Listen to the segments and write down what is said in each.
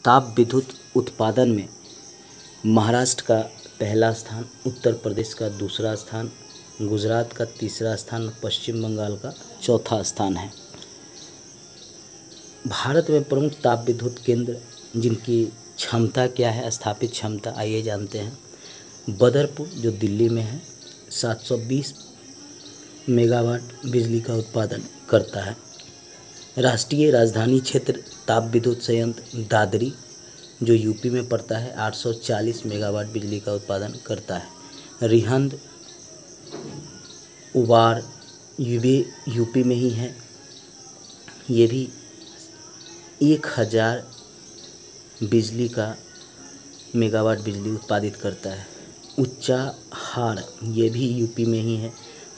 ताप विद्युत उत्पादन में महाराष्ट्र का पहला स्थान, उत्तर प्रदेश का दूसरा स्थान, गुजरात का तीसरा स्थान, पश्चिम बंगाल का चौथा स्थान है। भारत में प्रमुख ताप विद्युत केंद्र जिनकी क्षमता क्या है, स्थापित क्षमता, आइए जानते हैं। बदरपुर जो दिल्ली में है 720 मेगावाट बिजली का उत्पादन करता है। राष्ट्रीय राजधानी क्षेत्र ताप विद्युत संयंत्र दादरी जो यूपी में पड़ता है 840 मेगावाट बिजली का उत्पादन करता है। रिहंद उबार ये यूपी में ही है, ये भी 1000 बिजली का मेगावाट बिजली उत्पादित करता है। उच्चाहार ये भी यूपी में ही है,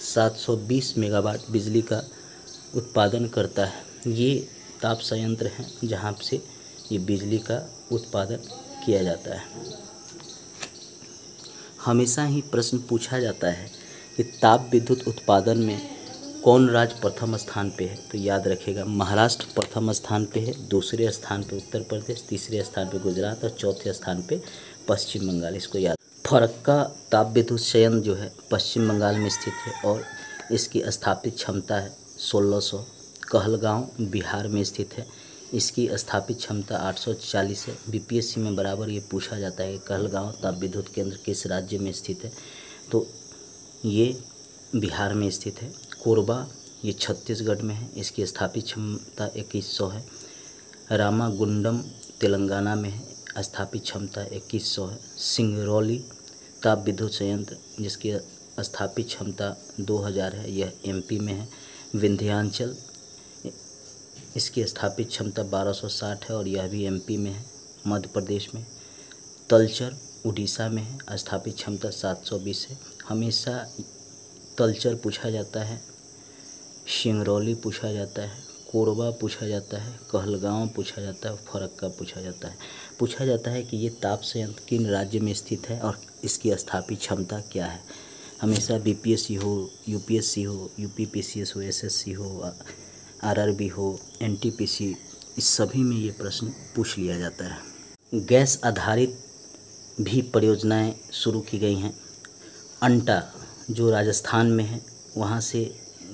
720 मेगावाट बिजली का उत्पादन करता है। ये ताप संयंत्र हैं जहाँ से ये बिजली का उत्पादन किया जाता है। हमेशा ही प्रश्न पूछा जाता है कि ताप विद्युत उत्पादन में कौन राज्य प्रथम स्थान पे है, तो याद रखिएगा महाराष्ट्र प्रथम स्थान पे है, दूसरे स्थान पे उत्तर प्रदेश, तीसरे स्थान पे गुजरात और चौथे स्थान पे पश्चिम बंगाल। इसको याद। फरक्का ताप विद्युत संयंत्र जो है पश्चिम बंगाल में स्थित है और इसकी स्थापित क्षमता है 1600। कहलगांव बिहार में स्थित है, इसकी स्थापित क्षमता 840 है। बीपीएससी में बराबर ये पूछा जाता है कि कहलगांव ताप विद्युत केंद्र किस राज्य में स्थित है, तो ये बिहार में स्थित है। कोरबा ये छत्तीसगढ़ में है, इसकी स्थापित क्षमता 2100 है। रामागुंडम तेलंगाना में है, स्थापित क्षमता 2100 है। सिंगरौली ताप विद्युत संयंत्र जिसकी स्थापित क्षमता 2000 है, यह एमपी में है। विंध्याचल इसकी स्थापित क्षमता 1260 है और यह भी एमपी में है, मध्य प्रदेश में। तलचर उड़ीसा में है, स्थापित क्षमता 720 है। हमेशा तलचर पूछा जाता है, सिंगरौली पूछा जाता है, कोरबा पूछा जाता है, कहलगांव पूछा जाता है, फरक्का पूछा जाता है। पूछा जाता है कि ये ताप संयंत्र किन राज्य में स्थित है और इसकी स्थापित क्षमता क्या है। हमेशा बीपीएससी हो, यूपीएससी हो, यूपीपीसीएस हो, एसएससी हो, आरआरबी हो, एनटीपीसी, इस सभी में ये प्रश्न पूछ लिया जाता है। गैस आधारित भी परियोजनाएं शुरू की गई हैं। अंटा जो राजस्थान में है वहाँ से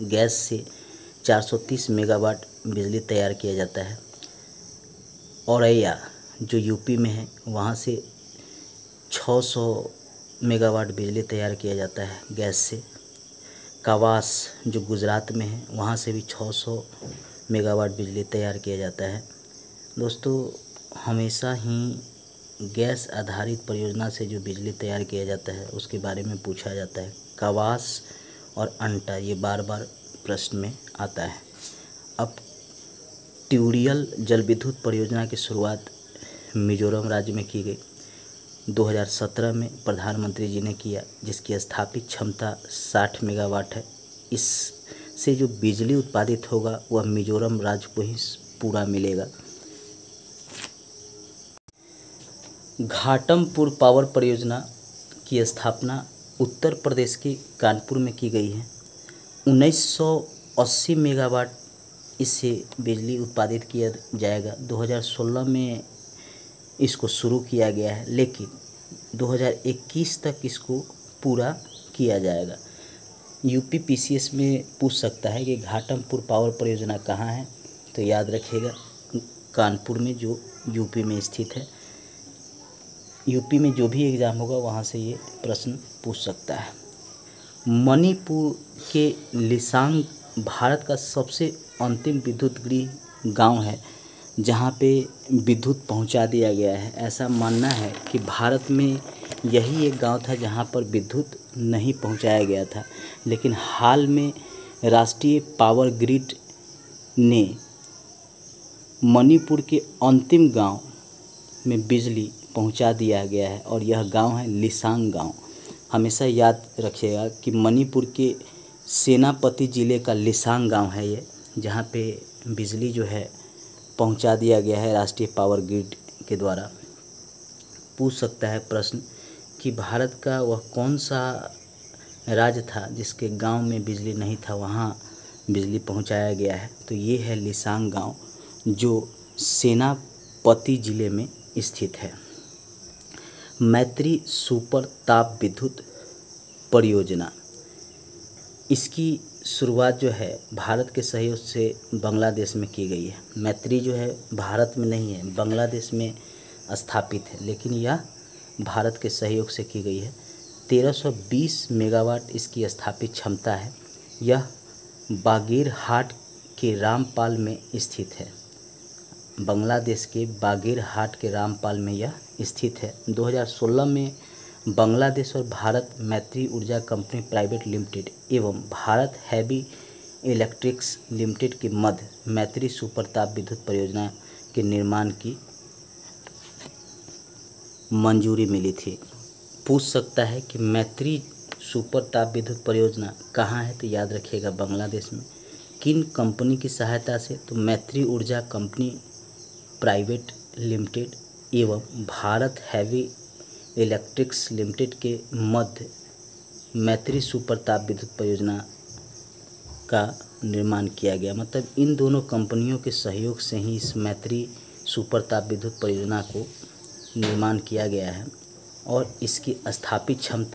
गैस से 430 मेगावाट बिजली तैयार किया जाता है। औरैया जो यूपी में है वहाँ से 600 मेगावाट बिजली तैयार किया जाता है गैस से। कावास जो गुजरात में है वहाँ से भी 600 मेगावाट बिजली तैयार किया जाता है। दोस्तों हमेशा ही गैस आधारित परियोजना से जो बिजली तैयार किया जाता है उसके बारे में पूछा जाता है। कावास और अंटा ये बार बार प्रश्न में आता है। अब ट्यूरियल जल विद्युत परियोजना की शुरुआत मिजोरम राज्य में की गई 2017 में प्रधानमंत्री जी ने किया, जिसकी स्थापित क्षमता 60 मेगावाट है। इससे जो बिजली उत्पादित होगा वह मिजोरम राज्य को ही पूरा मिलेगा। घाटमपुर पावर परियोजना की स्थापना उत्तर प्रदेश के कानपुर में की गई है। 1980 मेगावाट इससे बिजली उत्पादित किया जाएगा। 2016 में इसको शुरू किया गया है, लेकिन 2021 तक इसको पूरा किया जाएगा। यूपीपीसीएस में पूछ सकता है कि घाटमपुर पावर परियोजना कहाँ है, तो याद रखिएगा कानपुर में जो यूपी में स्थित है। यूपी में जो भी एग्ज़ाम होगा वहाँ से ये प्रश्न पूछ सकता है। मणिपुर के लिसांग भारत का सबसे अंतिम विद्युत गृह गांव है जहां पे विद्युत पहुंचा दिया गया है। ऐसा मानना है कि भारत में यही एक गांव था जहां पर विद्युत नहीं पहुंचाया गया था, लेकिन हाल में राष्ट्रीय पावर ग्रिड ने मणिपुर के अंतिम गांव में बिजली पहुंचा दिया गया है और यह गांव है लिसांग गांव। हमेशा याद रखिएगा कि मणिपुर के सेनापति ज़िले का लिसांग गांव है ये, जहां पे बिजली जो है पहुंचा दिया गया है राष्ट्रीय पावर ग्रिड के द्वारा। पूछ सकता है प्रश्न कि भारत का वह कौन सा राज्य था जिसके गांव में बिजली नहीं था, वहां बिजली पहुंचाया गया है, तो ये है लिसांग गांव जो पति जिले में स्थित है। मैत्री सुपर ताप विद्युत परियोजना, इसकी शुरुआत जो है भारत के सहयोग से बांग्लादेश में की गई है। मैत्री जो है भारत में नहीं है, बांग्लादेश में स्थापित है, लेकिन यह भारत के सहयोग से की गई है। 1320 मेगावाट इसकी स्थापित क्षमता है। यह बागेरहाट के रामपाल में स्थित है। बांग्लादेश के बागेरहाट के रामपाल में यह स्थित है। 2016 में बांग्लादेश और भारत मैत्री ऊर्जा कंपनी प्राइवेट लिमिटेड एवं भारत हैवी इलेक्ट्रिक्स लिमिटेड के मध्य मैत्री सुपर ताप विद्युत परियोजना के निर्माण की मंजूरी मिली थी। पूछ सकता है कि मैत्री सुपर ताप विद्युत परियोजना कहाँ है, तो याद रखिएगा बांग्लादेश में। किन कंपनी की सहायता से, तो मैत्री ऊर्जा कंपनी प्राइवेट लिमिटेड एवं भारत हैवी इलेक्ट्रिक्स लिमिटेड के मध्य मैत्री सुपर ताप विद्युत परियोजना का निर्माण किया गया। मतलब इन दोनों कंपनियों के सहयोग से ही इस मैत्री सुपर ताप विद्युत परियोजना को निर्माण किया गया है और इसकी स्थापित क्षमता